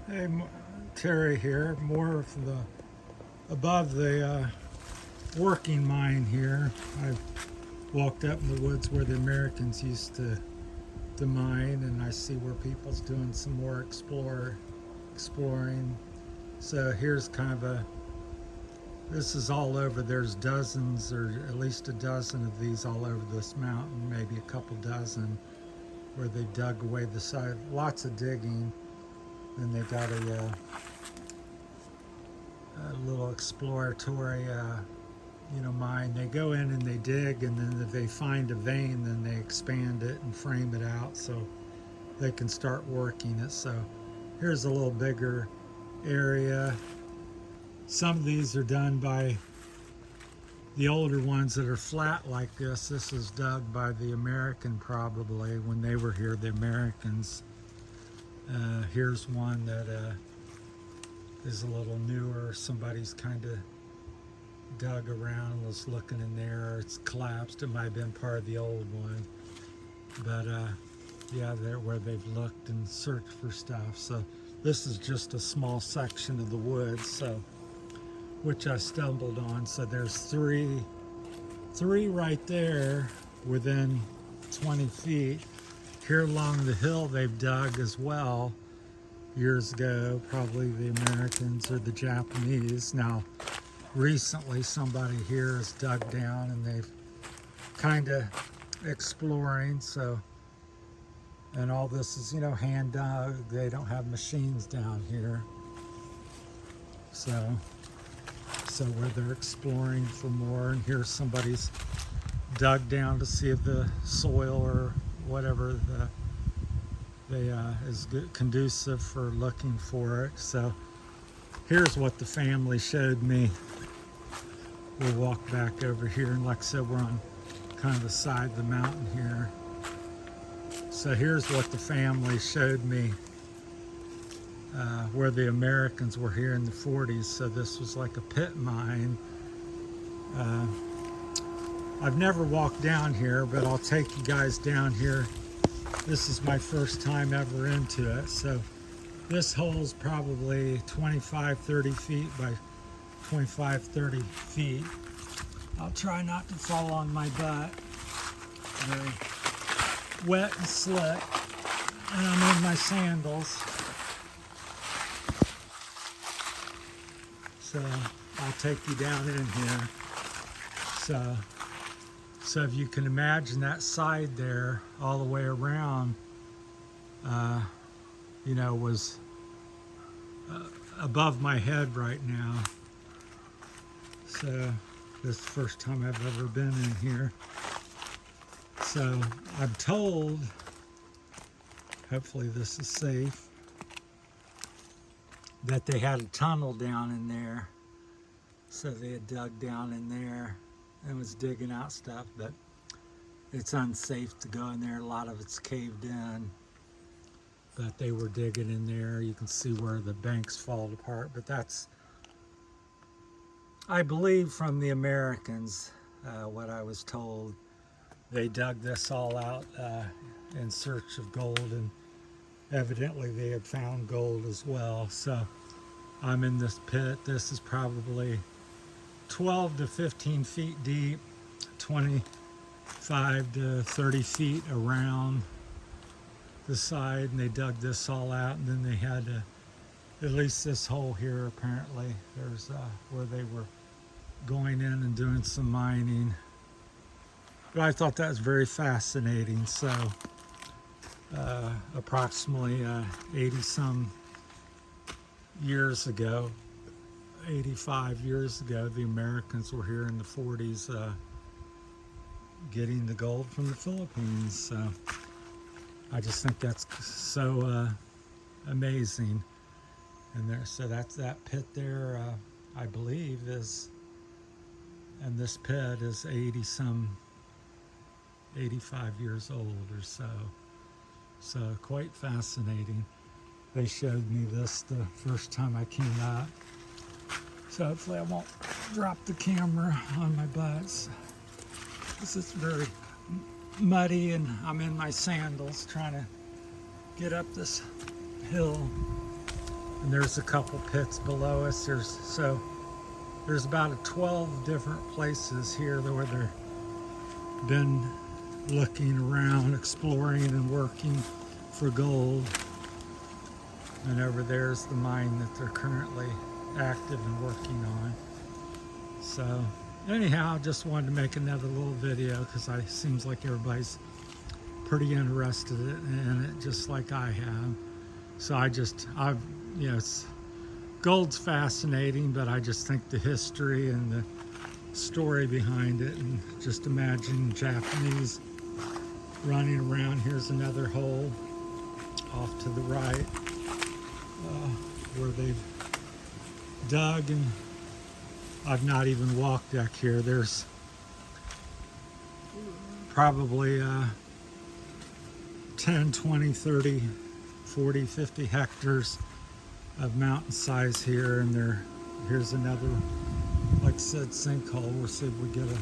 Hey, Terry here. More of the above the working mine here. I've walked up in the woods where the Americans used to mine, and I see where people's doing some more exploring. So here's kind of a. This is all over. There's dozens, or at least a dozen of these all over this mountain. Maybe a couple dozen, where they dug away the side. Lots of digging. And they got a little exploratory, mine. They go in and they dig, and then if they find a vein, then they expand it and frame it out so they can start working it. So here's a little bigger area. Some of these are done by the older ones that are flat like this. This is dug by the American probably when they were here, the Americans. Here's one that is a little newer. Somebody's kind of dug around, was looking in there. It's collapsed. It might have been part of the old one. But yeah, they're where they've looked and searched for stuff. So this is just a small section of the woods, so which I stumbled on. So there's three right there within 20 feet. Here along the hill they've dug as well years ago, probably the Americans or the Japanese. Now recently somebody here has dug down and they've kind of exploring. So, and all this is, hand dug. They don't have machines down here. So where they're exploring for more, and here's somebody's dug down to see if the soil or whatever is good, conducive for looking for it. So here's what the family showed me. We'll walk back over here, and like I said, we're on kind of the side of the mountain here. So here's what the family showed me where the Americans were here in the 40s. So this was like a pit mine. I've never walked down here, but I'll take you guys down here. This is my first time ever into it. So this hole's probably 25, 30 feet by 25, 30 feet. I'll try not to fall on my butt. Very wet and slick. And I'm in my sandals. So I'll take you down in here. So if you can imagine that side there all the way around, was above my head right now. So this is the first time I've ever been in here. So I'm told, hopefully this is safe, that they had a tunnel down in there. So they had dug down in there and was digging out stuff, but it's unsafe to go in there. A lot of it's caved in, but they were digging in there. You can see where the banks fall apart, but that's, I believe, from the Americans, what I was told. They dug this all out in search of gold, and evidently they had found gold as well. So I'm in this pit. This is probably 12 to 15 feet deep, 25 to 30 feet around the side, and they dug this all out, and then they had at least this hole here apparently. There's where they were going in and doing some mining. But I thought that was very fascinating. So approximately 80 some years ago, 85 years ago, the Americans were here in the 40s getting the gold from the Philippines. So I just think that's so amazing. And so that's that pit there, I believe is, and this pit is 85 years old or so. So quite fascinating. They showed me this the first time I came out. So hopefully I won't drop the camera on my butts. This is very muddy, and I'm in my sandals trying to get up this hill. And there's a couple pits below us. There's about 12 different places here where they've been looking around, exploring and working for gold. And over there's the mine that they're currently active and working on. So anyhow, just wanted to make another little video because it seems like everybody's pretty interested in it, just like I have. So gold's fascinating, but I just think the history and the story behind it, and just imagine Japanese running around. Here's another hole off to the right where they've dug, and I've not even walked back here. There's probably 10, 20, 30, 40, 50 hectares of mountain size here, and here's another, like I said, sinkhole. We'll see if we get a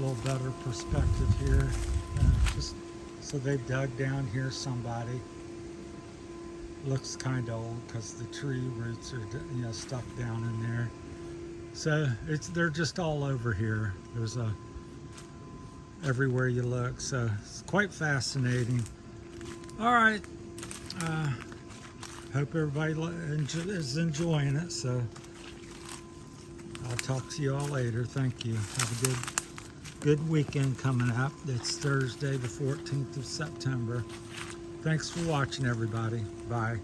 little better perspective here. So they've dug down here. Somebody looks kind of old because the tree roots are stuck down in there. So they're just all over here. There's everywhere you look. So it's quite fascinating. All right. Hope everybody is enjoying it. So I'll talk to you all later. Thank you. Have a good weekend coming up. It's Thursday, the 14th of September. Thanks for watching, everybody. Bye.